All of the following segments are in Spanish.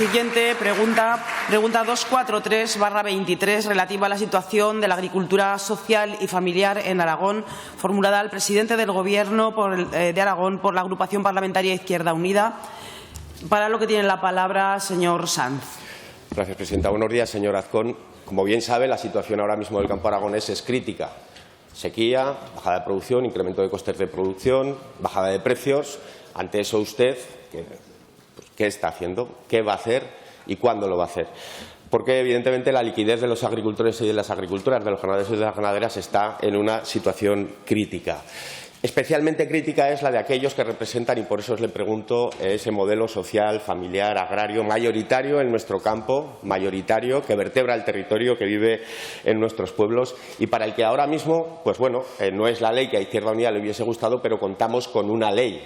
Siguiente pregunta 243/23, relativa a la situación de la agricultura social y familiar en Aragón, formulada al presidente del Gobierno de Aragón por la agrupación parlamentaria Izquierda Unida. Para lo que tiene la palabra, señor Sanz. Gracias, presidenta. Buenos días, señor Azcón. Como bien sabe, la situación ahora mismo del campo aragonés es crítica. Sequía, bajada de producción, incremento de costes de producción, bajada de precios. Ante eso, usted, ¿qué está haciendo? ¿Qué va a hacer? ¿Y cuándo lo va a hacer? Porque, evidentemente, la liquidez de los agricultores y de las agricultoras, de los ganaderos y de las ganaderas, está en una situación crítica. Especialmente crítica es la de aquellos que representan, y por eso le pregunto, ese modelo social, familiar, agrario, mayoritario en nuestro campo, mayoritario, que vertebra el territorio, que vive en nuestros pueblos y para el que ahora mismo, pues bueno, no es la ley que a Izquierda Unida le hubiese gustado, pero contamos con una ley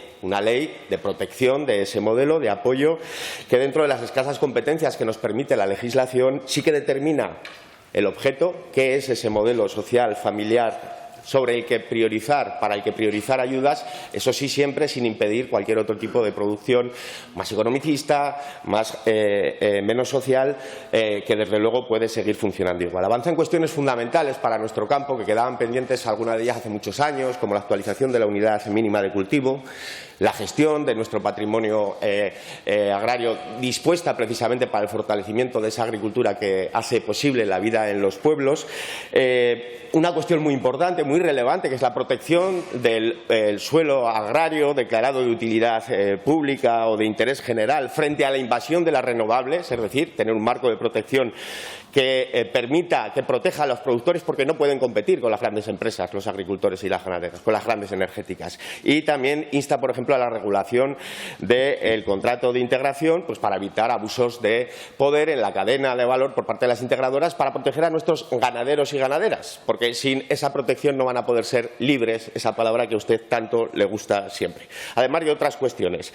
de protección de ese modelo, de apoyo, que dentro de las escasas competencias que nos permite la legislación sí que determina el objeto, qué es ese modelo social, familiar, sobre el que priorizar, para el que priorizar ayudas, eso sí, siempre sin impedir cualquier otro tipo de producción más economicista, menos social, que desde luego puede seguir funcionando igual. Avanza en cuestiones fundamentales para nuestro campo, que quedaban pendientes, algunas de ellas hace muchos años, como la actualización de la unidad mínima de cultivo, la gestión de nuestro patrimonio agrario dispuesta precisamente para el fortalecimiento de esa agricultura que hace posible la vida en los pueblos. Una cuestión muy importante, muy relevante, que es la protección del suelo agrario declarado de utilidad pública o de interés general frente a la invasión de las renovables, es decir, tener un marco de protección que permita, que proteja a los productores, porque no pueden competir con las grandes empresas, los agricultores y las ganaderas, con las grandes energéticas. Y también insta, por ejemplo, a la regulación del contrato de integración, pues para evitar abusos de poder en la cadena de valor por parte de las integradoras, para proteger a nuestros ganaderos y ganaderas, porque sin esa protección no van a poder ser libres, esa palabra que a usted tanto le gusta siempre. Además de otras cuestiones.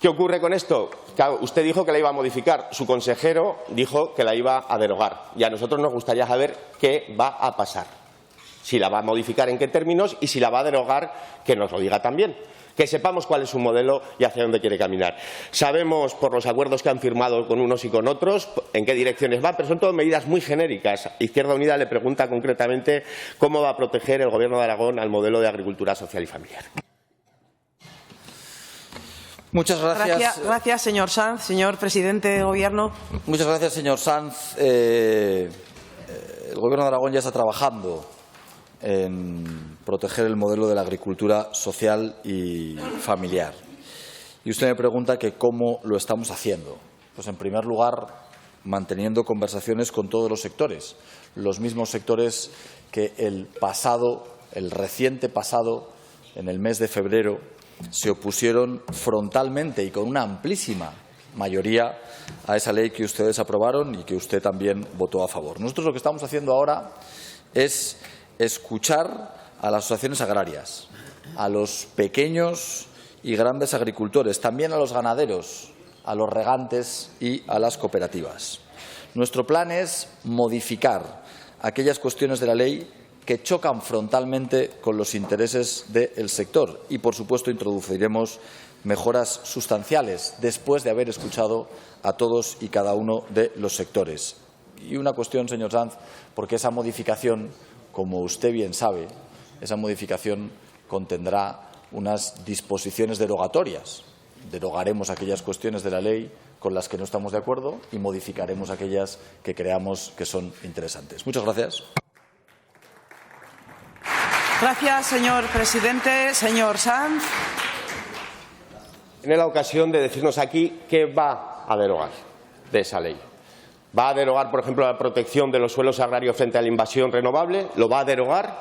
¿Qué ocurre con esto? Claro, usted dijo que la iba a modificar, su consejero dijo que la iba a derogar y a nosotros nos gustaría saber qué va a pasar. Si la va a modificar, en qué términos, y si la va a derogar, que nos lo diga también. Que sepamos cuál es su modelo y hacia dónde quiere caminar. Sabemos, por los acuerdos que han firmado con unos y con otros, en qué direcciones va, pero son todo medidas muy genéricas. Izquierda Unida le pregunta concretamente cómo va a proteger el Gobierno de Aragón al modelo de agricultura social y familiar. Muchas gracias. Gracias, señor Sanz. Señor presidente de Gobierno. Muchas gracias, señor Sanz. El Gobierno de Aragón ya está trabajando en proteger el modelo de la agricultura social y familiar. Y usted me pregunta que cómo lo estamos haciendo. Pues, en primer lugar, manteniendo conversaciones con todos los sectores, los mismos sectores que el reciente pasado, en el mes de febrero, se opusieron frontalmente y con una amplísima mayoría a esa ley que ustedes aprobaron y que usted también votó a favor. Nosotros lo que estamos haciendo ahora es escuchar a las asociaciones agrarias, a los pequeños y grandes agricultores, también a los ganaderos, a los regantes y a las cooperativas. Nuestro plan es modificar aquellas cuestiones de la ley que chocan frontalmente con los intereses del sector y, por supuesto, introduciremos mejoras sustanciales después de haber escuchado a todos y cada uno de los sectores. Y una cuestión, señor Sanz, porque esa modificación, como usted bien sabe, esa modificación contendrá unas disposiciones derogatorias. Derogaremos aquellas cuestiones de la ley con las que no estamos de acuerdo y modificaremos aquellas que creamos que son interesantes. Muchas gracias. Gracias, señor presidente. Señor Sanz. Tiene la ocasión de decirnos aquí qué va a derogar de esa ley. ¿Va a derogar, por ejemplo, la protección de los suelos agrarios frente a la invasión renovable? ¿Lo va a derogar?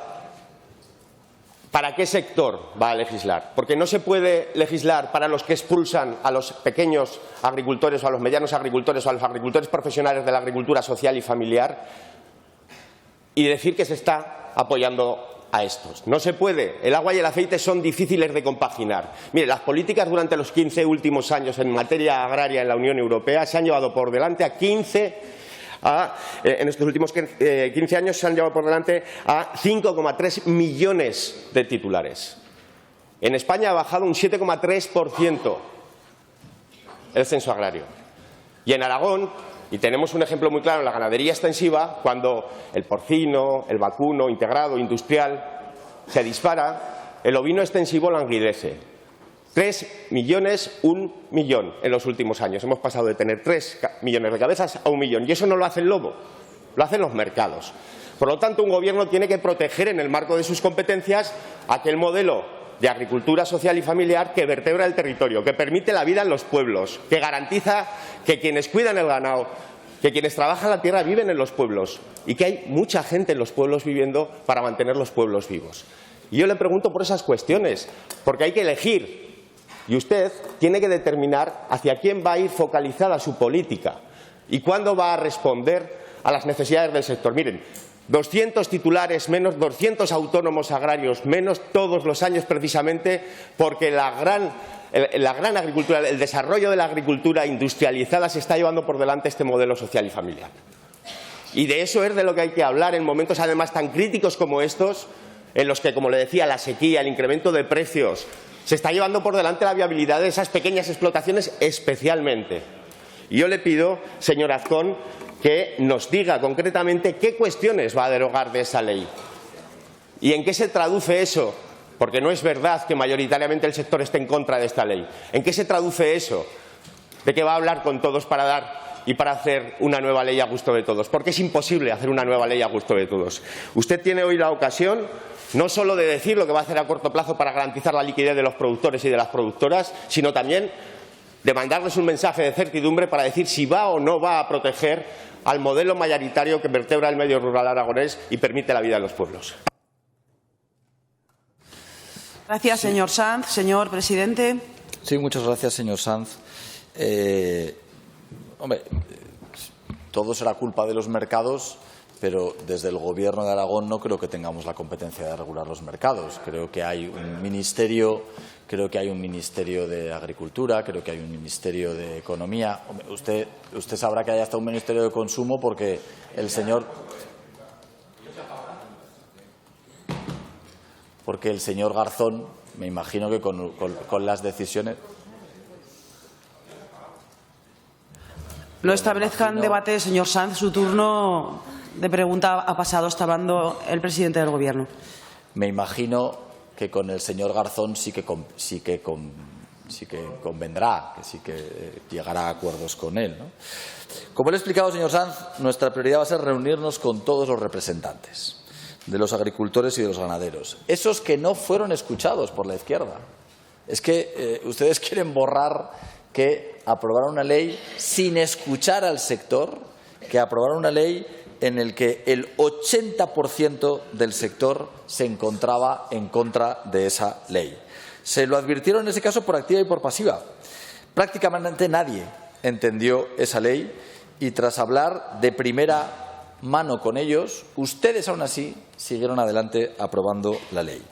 ¿Para qué sector va a legislar? Porque no se puede legislar para los que expulsan a los pequeños agricultores o a los medianos agricultores o a los agricultores profesionales de la agricultura social y familiar y decir que se está apoyando a estos. No se puede. El agua y el aceite son difíciles de compaginar. Mire, las políticas durante los 15 últimos años en materia agraria en la Unión Europea se han llevado por delante en estos últimos 15 años se han llevado por delante a 5,3 millones de titulares. En España ha bajado un 7,3% el censo agrario. Y en Aragón, y tenemos un ejemplo muy claro en la ganadería extensiva, cuando el porcino, el vacuno, integrado, industrial, se dispara, el ovino extensivo languidece. 3 millones, 1 millón en los últimos años. Hemos pasado de tener 3 millones de cabezas a 1 millón. Y eso no lo hace el lobo, lo hacen los mercados. Por lo tanto, un gobierno tiene que proteger en el marco de sus competencias aquel modelo de agricultura social y familiar que vertebra el territorio, que permite la vida en los pueblos, que garantiza que quienes cuidan el ganado, que quienes trabajan la tierra viven en los pueblos y que hay mucha gente en los pueblos viviendo para mantener los pueblos vivos. Y yo le pregunto por esas cuestiones, porque hay que elegir y usted tiene que determinar hacia quién va a ir focalizada su política y cuándo va a responder a las necesidades del sector. Miren, 200 titulares menos, 200 autónomos agrarios menos todos los años, precisamente porque la gran agricultura, el desarrollo de la agricultura industrializada se está llevando por delante este modelo social y familiar. Y de eso es de lo que hay que hablar en momentos además tan críticos como estos, en los que, como le decía, la sequía, el incremento de precios, se está llevando por delante la viabilidad de esas pequeñas explotaciones especialmente. Y yo le pido, señor Azcón, que nos diga concretamente qué cuestiones va a derogar de esa ley y en qué se traduce eso, porque no es verdad que mayoritariamente el sector esté en contra de esta ley. ¿En qué se traduce eso de que va a hablar con todos para dar y para hacer una nueva ley a gusto de todos? Porque es imposible hacer una nueva ley a gusto de todos. Usted tiene hoy la ocasión no solo de decir lo que va a hacer a corto plazo para garantizar la liquidez de los productores y de las productoras, sino también de mandarles un mensaje de certidumbre para decir si va o no va a proteger al modelo mayoritario que vertebra el medio rural aragonés y permite la vida de los pueblos. Gracias, señor Sanz. Señor presidente. Sí, muchas gracias, señor Sanz. Hombre, todo será culpa de los mercados, pero desde el Gobierno de Aragón no creo que tengamos la competencia de regular los mercados. Creo que hay un ministerio de Agricultura, creo que hay un ministerio de Economía. Usted sabrá que hay hasta un ministerio de Consumo porque el señor Garzón, me imagino que con las decisiones. No establezcan debate, señor Sanz. Su turno de pregunta ha pasado. Está hablando el presidente del Gobierno. Me imagino que con el señor Garzón sí que convendrá, que sí que llegará a acuerdos con él, ¿no? Como le he explicado, señor Sanz, nuestra prioridad va a ser reunirnos con todos los representantes de los agricultores y de los ganaderos, esos que no fueron escuchados por la izquierda. Es que ustedes quieren borrar que aprobaron una ley sin escuchar al sector, que aprobaron una ley en el que el 80% del sector se encontraba en contra de esa ley. Se lo advirtieron en ese caso por activa y por pasiva. Prácticamente nadie entendió esa ley y tras hablar de primera mano con ellos, ustedes aún así siguieron adelante aprobando la ley.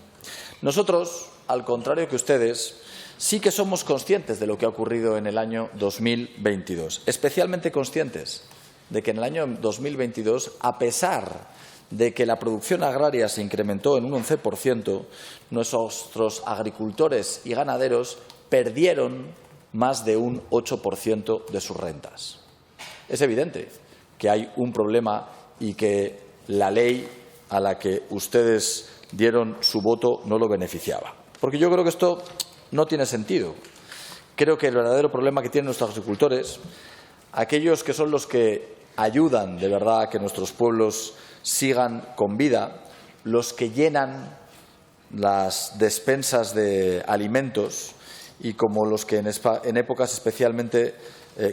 Nosotros, al contrario que ustedes, sí que somos conscientes de lo que ha ocurrido en el año 2022, especialmente conscientes de que en el año 2022, a pesar de que la producción agraria se incrementó en un 11%, nuestros agricultores y ganaderos perdieron más de un 8% de sus rentas. Es evidente que hay un problema y que la ley a la que ustedes dieron su voto no lo beneficiaba. Porque yo creo que esto no tiene sentido. Creo que el verdadero problema que tienen nuestros agricultores, aquellos que son los que ayudan de verdad a que nuestros pueblos sigan con vida, los que llenan las despensas de alimentos y como los que en épocas especialmente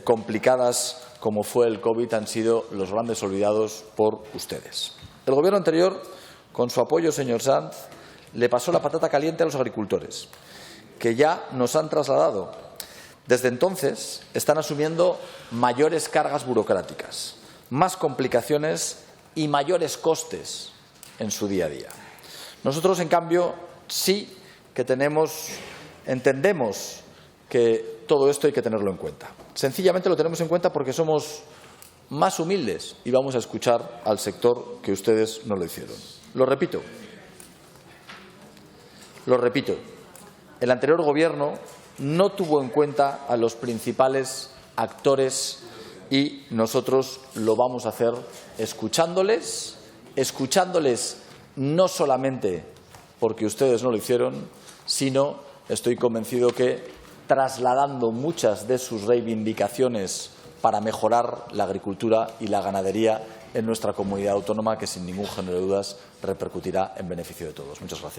complicadas como fue el COVID han sido los grandes olvidados por ustedes. El Gobierno anterior, con su apoyo, señor Sanz, le pasó la patata caliente a los agricultores, que ya nos han trasladado. Desde entonces están asumiendo mayores cargas burocráticas, más complicaciones y mayores costes en su día a día. Nosotros, en cambio, sí que entendemos que todo esto hay que tenerlo en cuenta. Sencillamente lo tenemos en cuenta porque somos más humildes y vamos a escuchar al sector que ustedes no lo hicieron. Lo repito. El anterior Gobierno no tuvo en cuenta a los principales actores y nosotros lo vamos a hacer escuchándoles no solamente porque ustedes no lo hicieron, sino, estoy convencido, que trasladando muchas de sus reivindicaciones para mejorar la agricultura y la ganadería en nuestra comunidad autónoma, que sin ningún género de dudas repercutirá en beneficio de todos. Muchas gracias.